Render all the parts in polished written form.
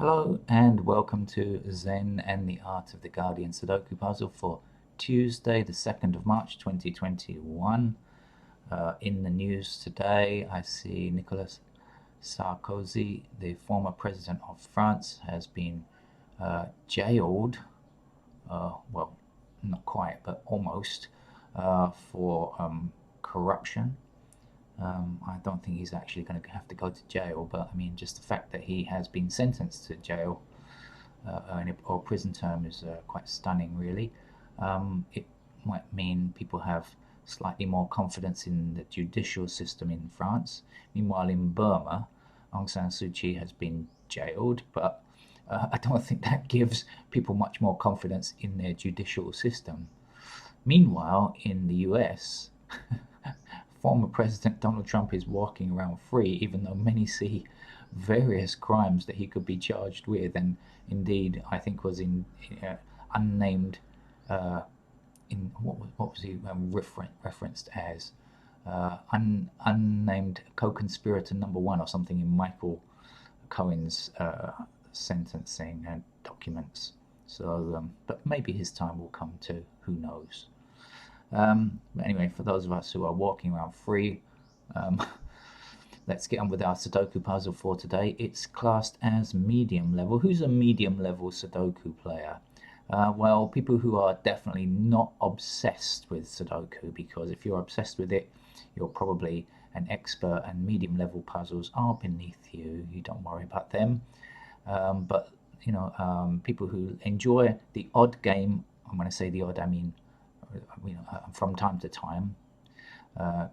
Hello and welcome to Zen and the Art of the Guardian Sudoku puzzle for Tuesday, the 2nd of March 2021. In the news today, I see Nicolas Sarkozy, the former president of France, has been jailed, well, not quite, but almost, for corruption. I don't think he's actually going to have to go to jail, but I mean, just the fact that he has been sentenced to jail or prison term is quite stunning, really. It might mean people have slightly more confidence in the judicial system in France. Meanwhile, in Burma, Aung San Suu Kyi has been jailed, but I don't think that gives people much more confidence in their judicial system. Meanwhile, in the US, former President Donald Trump is walking around free, even though many see various crimes that he could be charged with, and indeed, I think was in unnamed. In what was he referenced as? Unnamed co-conspirator number one or something in Michael Cohen's sentencing documents. So, but maybe his time will come too. Who knows? But anyway, for those of us who are walking around free, um, let's get on with our Sudoku puzzle for today. It's classed as medium level. Who's a medium level Sudoku player? Well, people who are definitely not obsessed with Sudoku, because if you're obsessed with it, you're probably an expert, and medium level puzzles are beneath you. You don't worry about them. But people who enjoy the odd game, I'm going to say the odd, I mean, from time to time,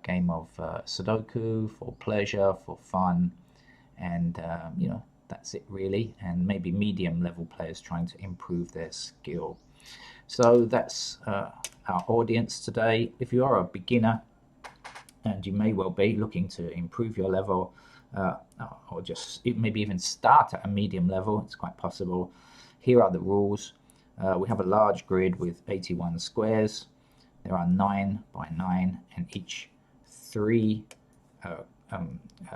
game of Sudoku for pleasure, for fun, and that's it really. And maybe medium level players trying to improve their skill. So that's our audience today. If you are a beginner, and you may well be looking to improve your level, or just maybe even start at a medium level, it's quite possible. Here are the rules. We have a large grid with 81 squares. There are 9 by 9, and each 3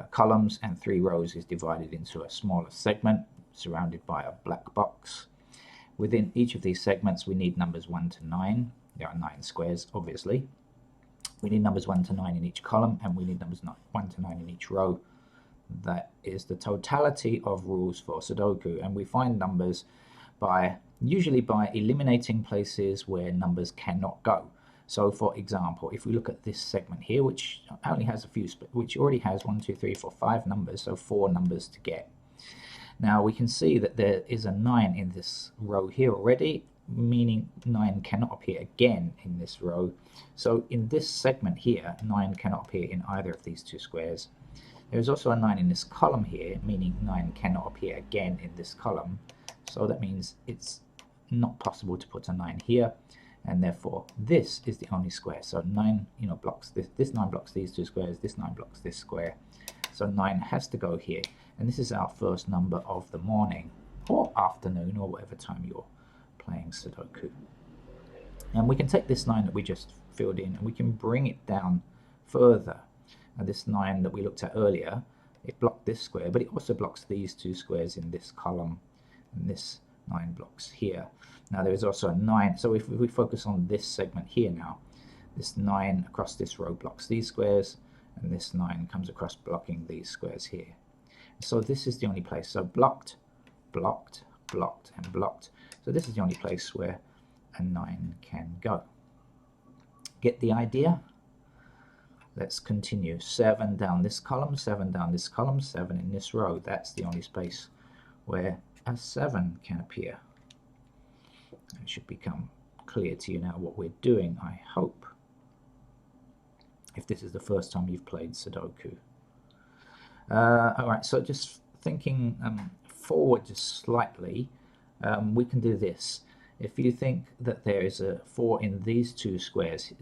columns and 3 rows is divided into a smaller segment surrounded by a black box. Within each of these segments, we need numbers 1 to 9. There are 9 squares, obviously. We need numbers 1 to 9 in each column, and we need numbers 1 to 9 in each row. That is the totality of rules for Sudoku, and we find numbers usually by eliminating places where numbers cannot go. So, for example, if we look at this segment here, which only has which already has 1, 2, 3, 4, 5 numbers, so 4 numbers to get. Now we can see that there is a 9 in this row here already, meaning 9 cannot appear again in this row. So in this segment here, 9 cannot appear in either of these 2 squares. There is also a 9 in this column here, meaning 9 cannot appear again in this column. So that means it's not possible to put a 9 here, and therefore this is the only square. So 9 blocks this 9 blocks these 2 squares, this 9 blocks this square. So 9 has to go here, and this is our first number of the morning or afternoon or whatever time you're playing Sudoku. And we can take this 9 that we just filled in and we can bring it down further. Now this 9 that we looked at earlier, it blocked this square, but it also blocks these 2 squares in this column, and this 9 blocks here. Now there is also a 9, so if we focus on this segment here now, this 9 across this row blocks these squares, and this 9 comes across blocking these squares here. So this is the only place. So blocked, blocked, blocked, and blocked. So this is the only place where a 9 can go. Get the idea? Let's continue. 7 down this column, 7 down this column, 7 in this row. That's the only space where a 7 can appear. It should become clear to you now what we're doing, I hope, if this is the first time you've played Sudoku. Alright, so just thinking forward just slightly, we can do this. If you think that there is a 4 in these 2 squares,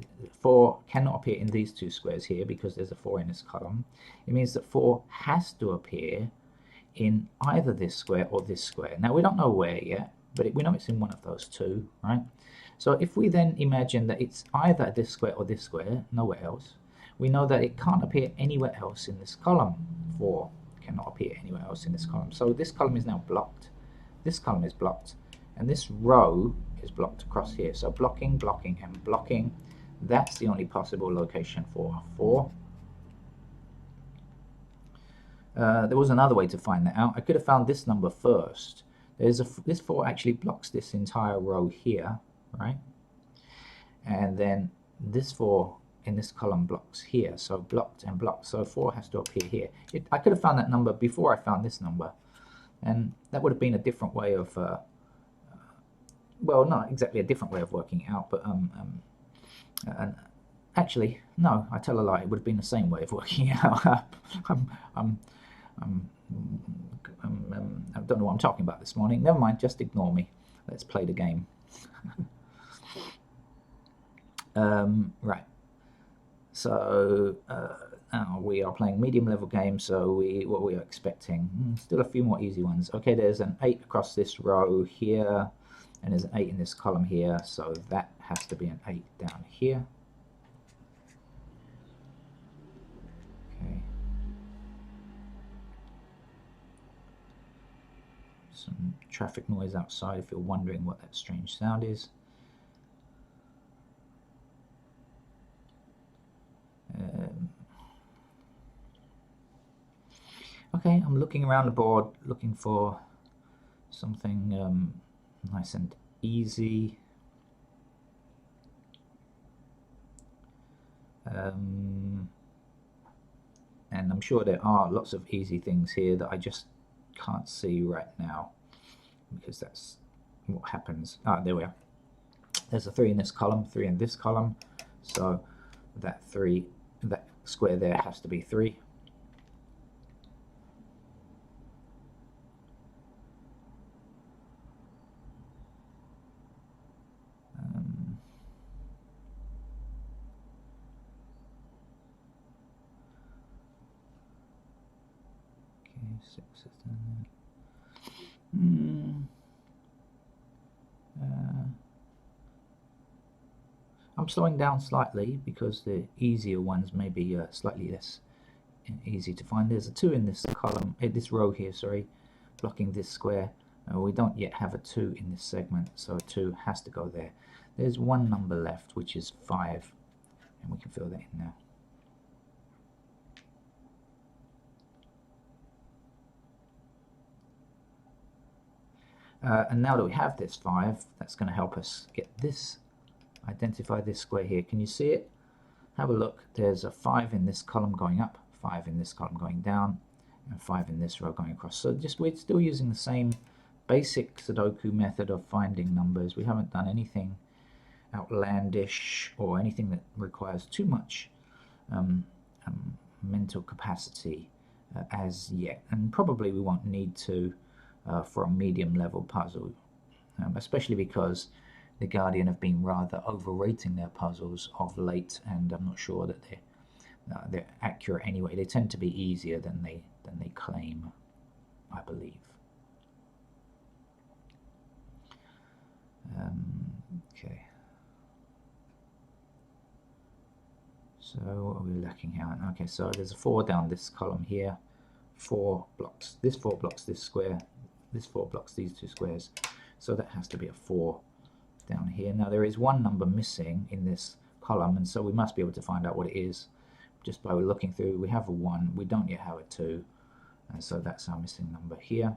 4 cannot appear in these 2 squares here because there's a 4 in this column, it means that 4 has to appear in either this square or this square. Now we don't know where yet, but we know it's in one of those 2, right? So if we then imagine that it's either this square or this square, nowhere else, we know that it can't appear anywhere else in this column. 4 cannot appear anywhere else in this column. So this column is now blocked. this column is blocked, and this row is blocked across here. So blocking, blocking, and blocking. That's the only possible location for 4. There was another way to find that out. I could have found this number first. This 4 actually blocks this entire row here, right? And then this 4 in this column blocks here, so blocked and blocked. So 4 has to appear here. I could have found that number before I found this number, and that would have been a different way of, well, not exactly a different way of working it out, but actually, no, I tell a lie. It would have been the same way of working it out. I don't know what I'm talking about this morning. Never mind, just ignore me. Let's play the game. Right. So now we are playing medium level game. So what we are expecting? Still a few more easy ones. Okay, there's an 8 across this row here, and there's an 8 in this column here. So that has to be an 8 down here. Okay. Some traffic noise outside if you're wondering what that strange sound is. Okay, I'm looking around the board looking for something nice and easy. And I'm sure there are lots of easy things here that I just can't see right now, because that's what happens. There we are. There's a 3 in this column, 3 in this column, so that square there has to be 3. Okay, 6 is down there. I'm slowing down slightly because the easier ones may be slightly less easy to find. There's a 2 in this column, this row here, sorry, blocking this square. We don't yet have a 2 in this segment, so a 2 has to go there. There's one number left, which is 5, and we can fill that in now. And now that we have this 5, that's going to help us get this, identify this square here. Can you see it? Have a look. There's a 5 in this column going up, 5 in this column going down, and 5 in this row going across. So we're still using the same basic Sudoku method of finding numbers. We haven't done anything outlandish or anything that requires too much mental capacity as yet, and probably we won't need to for a medium level puzzle, especially because the Guardian have been rather overrating their puzzles of late, and I'm not sure that they're accurate anyway. They tend to be easier than they claim, I believe. Okay. So what are we looking at? Okay, so there's a 4 down this column here. 4 blocks. This 4 blocks this square. This 4 blocks these 2 squares. So that has to be a 4 down here. Now there is one number missing in this column, and so we must be able to find out what it is just by looking through. We have a 1. We don't yet have a 2. And so that's our missing number here.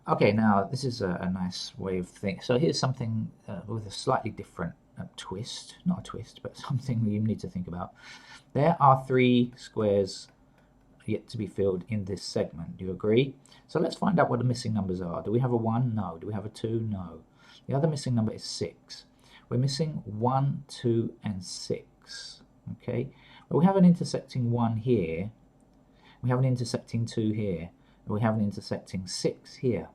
Okay, now this is a nice way of thinking. So here's something with a slightly different twist. Not a twist, but something you need to think about. There are 3 squares yet to be filled in this segment. Do you agree? So let's find out what the missing numbers are. Do we have a 1? No. Do we have a 2? No. The other missing number is 6. We're missing 1, 2, and 6. Okay? But we have an intersecting 1 here. We have an intersecting 2 here. And we have an intersecting 6 here.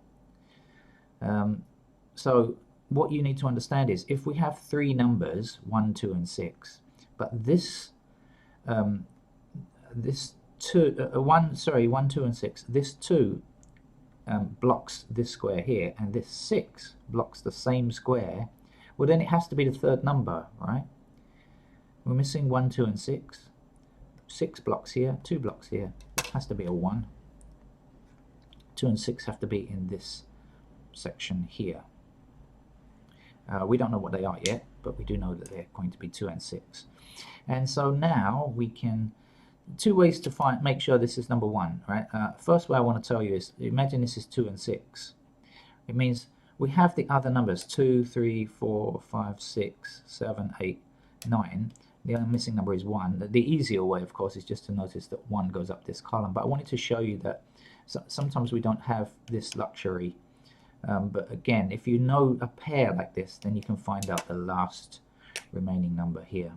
So what you need to understand is, if we have 3 numbers, 1, 2, and 6, but this 1, 2, and 6, this 2 blocks this square here, and this 6 blocks the same square, well then it has to be the 3rd number, right? We're missing 1, 2 and 6. 6 blocks here, 2 blocks here. It has to be a 1. 2 and 6 have to be in this section here. We don't know what they are yet, but we do know that they're going to be 2 and 6. And so now we can, two ways to make sure this is number 1, right? First way I want to tell you is, imagine this is 2 and 6. It means we have the other numbers 2, 3, 4, 5, 6, 7, 8, 9. The only missing number is 1. The easier way, of course, is just to notice that 1 goes up this column. But I wanted to show you that sometimes we don't have this luxury. But again, if you know a pair like this, then you can find out the last remaining number here.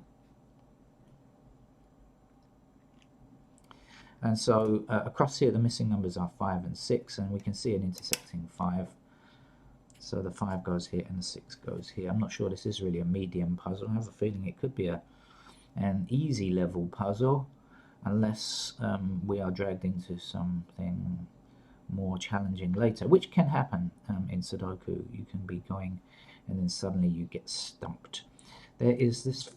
And so across here, the missing numbers are 5 and 6, and we can see an intersecting 5. So the 5 goes here and the 6 goes here. I'm not sure this is really a medium puzzle. I have a feeling it could be an easy level puzzle, unless we are dragged into something more challenging later, which can happen in Sudoku. You can be going and then suddenly you get stumped. There is this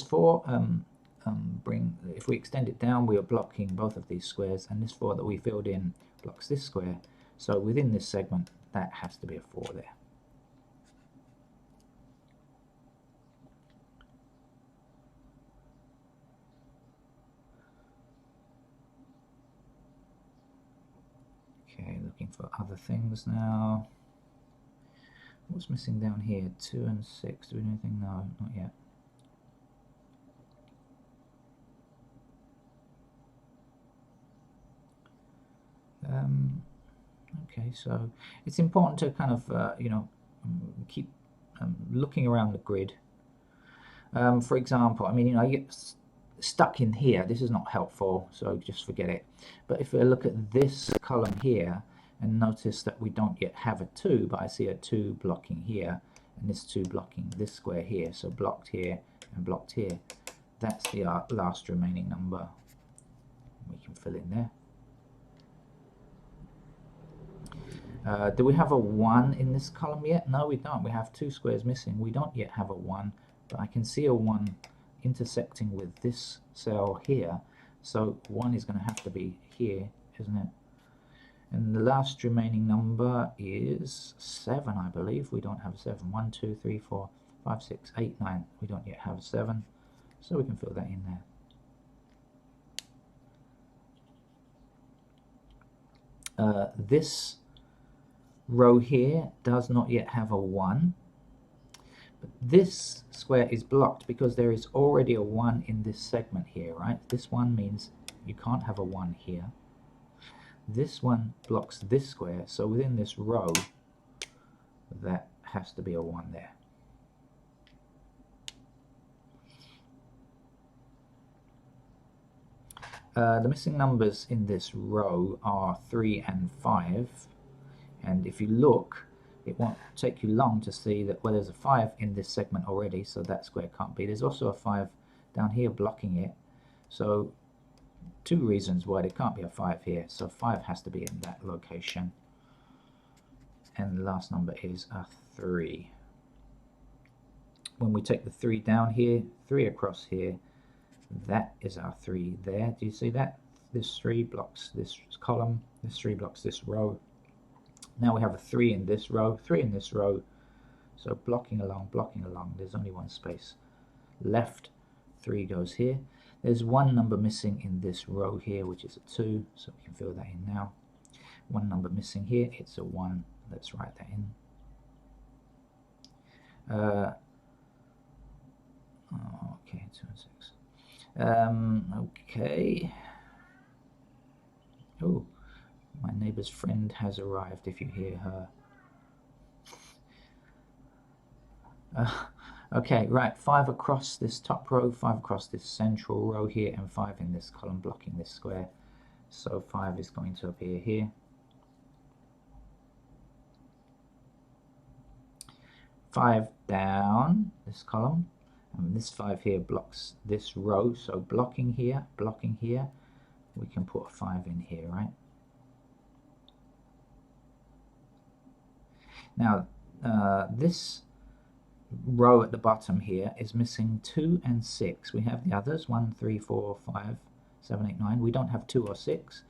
4, if we extend it down, we are blocking both of these squares, and this 4 that we filled in blocks this square. So within this segment, that has to be a 4 there. Okay, looking for other things now. What's missing down here? 2 and 6. Do we do anything? No, not yet. Okay, so it's important to kind of keep looking around the grid. For example, I mean, you get stuck in here. This is not helpful, so just forget it. But if we look at this column here and notice that we don't yet have a 2, but I see a 2 blocking here and this 2 blocking this square here, so blocked here and blocked here. That's the last remaining number we can fill in there. Do we have a 1 in this column yet? No, we don't. We have 2 squares missing. We don't yet have a 1, but I can see a 1 intersecting with this cell here. So 1 is going to have to be here, isn't it? And the last remaining number is 7, I believe. We don't have 7. 1, 2, 3, 4, 5, 6, 8, 9. We don't yet have 7. So we can fill that in there. This row here does not yet have a 1, but this square is blocked because there is already a 1 in this segment here, right? This 1 means you can't have a 1 here. This one blocks this square, so within this row that has to be a 1 there. The missing numbers in this row are 3 and 5. And if you look, it won't take you long to see that, well, there's a 5 in this segment already, so that square can't be. There's also a 5 down here blocking it. So 2 reasons why there can't be a 5 here. So 5 has to be in that location. And the last number is a 3. When we take the 3 down here, 3 across here, that is our 3 there. Do you see that? This 3 blocks this column, this 3 blocks this row. Now we have a 3 in this row, 3 in this row. So blocking along, there's only 1 space left. 3 goes here. There's 1 number missing in this row here, which is a 2, so we can fill that in now. 1 number missing here, it's a 1. Let's write that in. Okay, 2 and 6. Okay. Oh. My neighbor's friend has arrived, if you hear her. Okay, right, 5 across this top row, 5 across this central row here, and 5 in this column blocking this square. So 5 is going to appear here. 5 down this column, and this 5 here blocks this row, so blocking here, we can put a 5 in here, right? Now, this row at the bottom here is missing 2 and 6. We have the others 1, 3, 4, 5, 7, 8, 9. We don't have 2 or 6,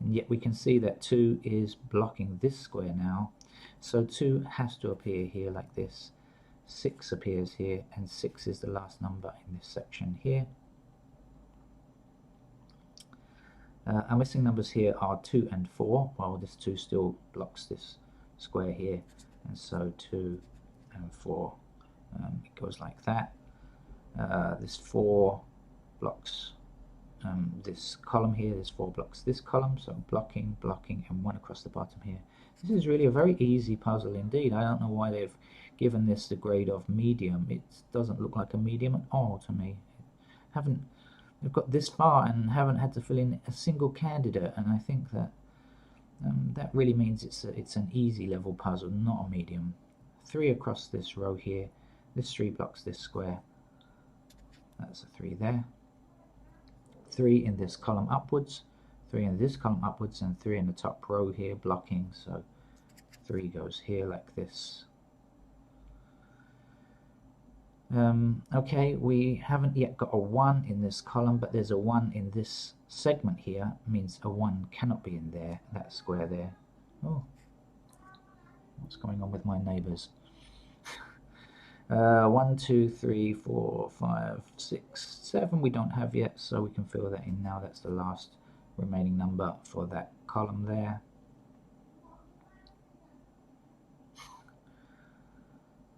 and yet we can see that 2 is blocking this square now. So 2 has to appear here like this. 6 appears here, and 6 is the last number in this section here. Our missing numbers here are 2 and 4. Well, this 2 still blocks this square here, and so 2 and 4. It goes like that. This 4 blocks this column here. This 4 blocks this column. So blocking, blocking, and 1 across the bottom here. This is really a very easy puzzle indeed. I don't know why they've given this the grade of medium. It doesn't look like a medium at all to me. They've got this far and haven't had to fill in a single candidate, and I think that that really means it's an easy level puzzle, not a medium. 3 across this row here. This 3 blocks this square. That's a 3 there. 3 in this column upwards, 3 in this column upwards, and 3 in the top row here blocking. So 3 goes here like this. Okay, we haven't yet got a 1 in this column, but there's a 1 in this segment here. Means a 1 cannot be in there, that square there. Oh, what's going on with my neighbors? 1, 2, 3, 4, 5, 6, 7 we don't have yet, so we can fill that in now. That's the last remaining number for that column there.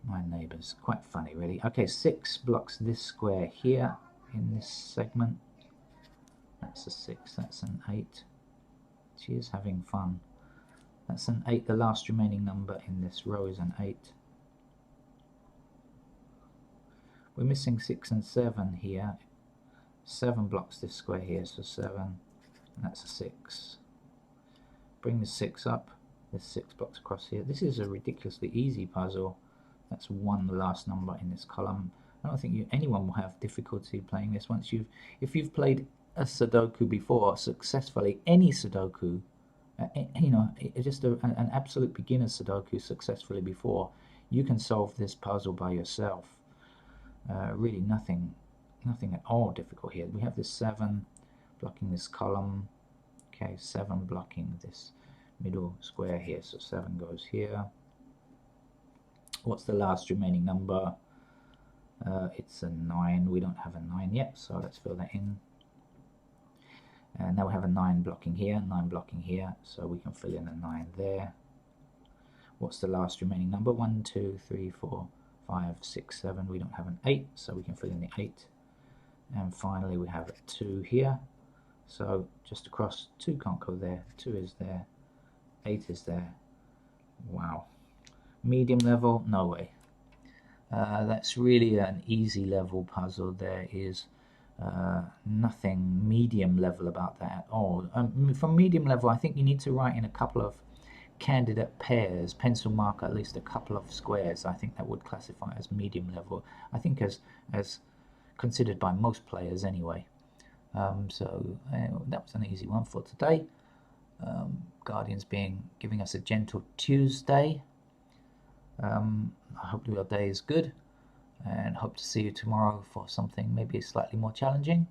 My neighbors, quite funny really. Okay, 6 blocks this square here in this segment. That's a 6, that's an 8. She is having fun. That's an 8, the last remaining number in this row is an 8. We're missing 6 and 7 here. 7 blocks this square here, so 7, and that's a 6. Bring the 6 up, this 6 blocks across here. This is a ridiculously easy puzzle. That's 1, the last number in this column. I don't think anyone will have difficulty playing this once if you've played a Sudoku before successfully, any Sudoku, you know, just an absolute beginner Sudoku successfully before, you can solve this puzzle by yourself. Really nothing at all difficult here. We have this 7 blocking this column. Okay, 7 blocking this middle square here, so 7 goes here. What's the last remaining number? It's a 9. We don't have a 9 yet, so let's fill that in. And now we have a 9 blocking here, 9 blocking here, so we can fill in a 9 there. What's the last remaining number? 1, 2, 3, 4, 5, 6, 7. We don't have an 8, so we can fill in the 8. And finally we have a 2 here. So just across, 2 can't go there, 2 is there, 8 is there. Wow. Medium level? No way. That's really an easy level puzzle. There is nothing medium level about that at all. From medium level, I think you need to write in a couple of candidate pairs, pencil mark at least a couple of squares. I think that would classify as medium level. I think as considered by most players anyway. So that was an easy one for today. Guardians giving us a gentle Tuesday. I hope your day is good, and hope to see you tomorrow for something maybe slightly more challenging.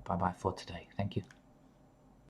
Bye bye for today. Thank you.